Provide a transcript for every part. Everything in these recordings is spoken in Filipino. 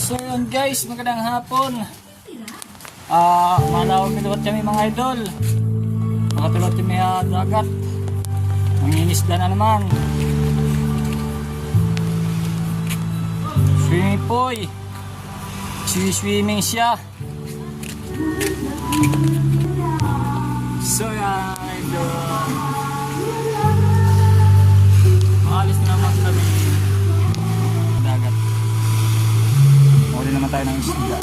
So yun guys, magandang hapon. Malawag piluwat kami mga idol. Makatulot kami dagat. Mangingisda na naman. Swimming poy. Swimming siya. So yan idol. Maalis na naman kami dagat. Muli naman tayo ng isda.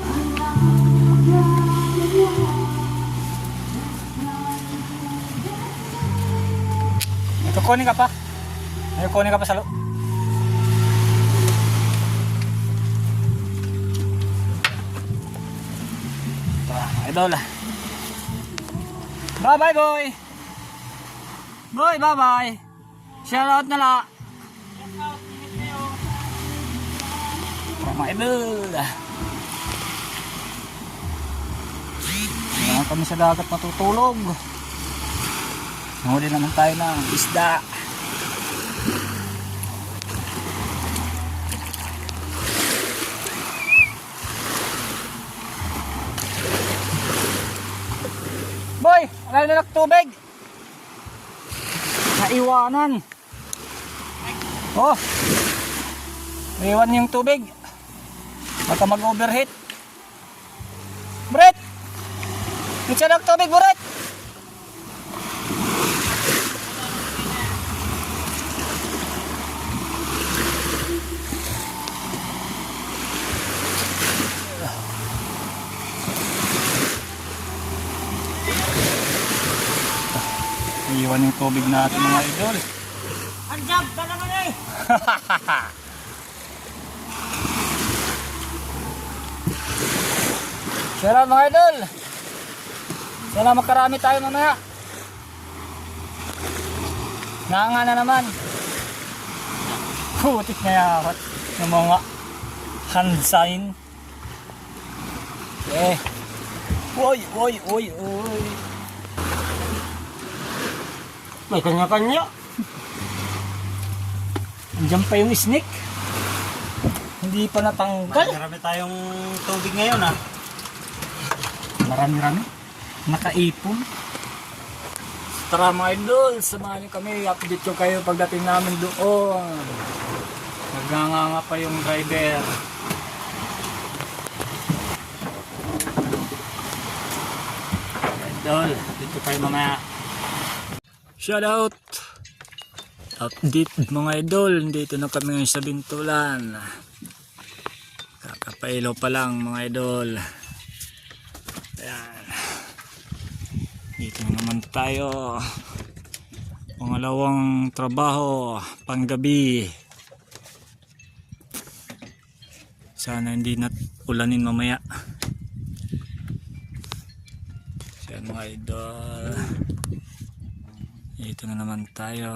May kukunin ka pa? May kukunin ka pa sa loob? Idol. Bye bye boy. Boy bye bye. Shout out na la. Mga idol. Ngayon kami sa dagat matutulog. Nahuli naman tayo ng isda. Boy, wala na tubig. Naiwanan. Oh. Naiwan yung tubig. Baka mag-overheat. Brett! Isa ng tubig, Brett! Iwan yung tubig natin mga idol. Anjab ka naman eh! Salamat mga idol. Sana makarami tayo mamaya. Naanga na naman. Putik na yakat ng mga hand sign. Eh. Oy, oy, oy, oy. May kanya-kanya. Andiyan pa yung snake. Hindi pa natanggal. Marami tayong tubig ngayon ah. Marami-rami. Nakaipon. Tara mga idol, samahan niyo kami. Update ko kayo pagdating namin doon. Nagnganga pa yung driver. Idol, dito kayo mamaya. Shout out. Update mga idol. Dito na kami ngayon sa Bintulan. Kakapailaw pa lang mga idol. Ayan. Dito na naman tayo. Pangalawang trabaho panggabi. Sana hindi na ulanin mamaya. Ayan mga idol. Dito na naman tayo.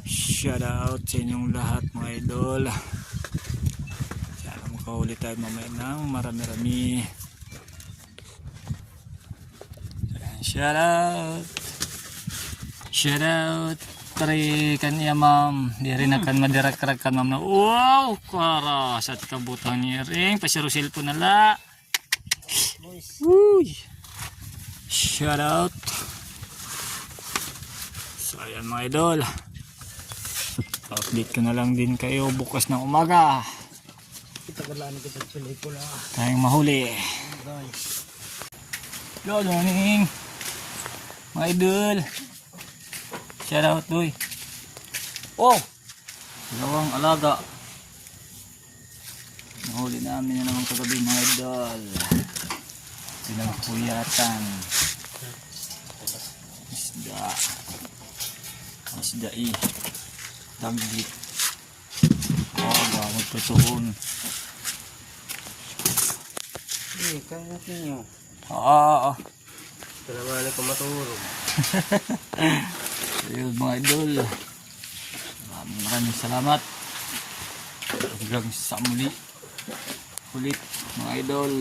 Shout out sa inyong lahat mga idol. Sana makahuli tayo mamaya ng marami-rami. Shout out. Shout out. Tari kanya ma'am. Di rin akan madirak-rak kan ma'am na. Wow! Kara. Sa kabutang niya rin. Pasirusil po na la. Uy! Shout out. So ayan mga idol. Update ko na lang din kayo bukas ng umaga. Tayong mahuli. Good morning mga idol. Shout out doy. Oh! Dalawang alaga. Nahuli namin na naman kagabi mga idol. Pinagpuyatan. Isda. Isda eh. Dagit. Oh, gamot pa tuhon. Kaya natin nyo. Oo. Kailangan ko matulog. Ayun mga idol. Maraming salamat. Hanggang sa muli. Ulit mga idol.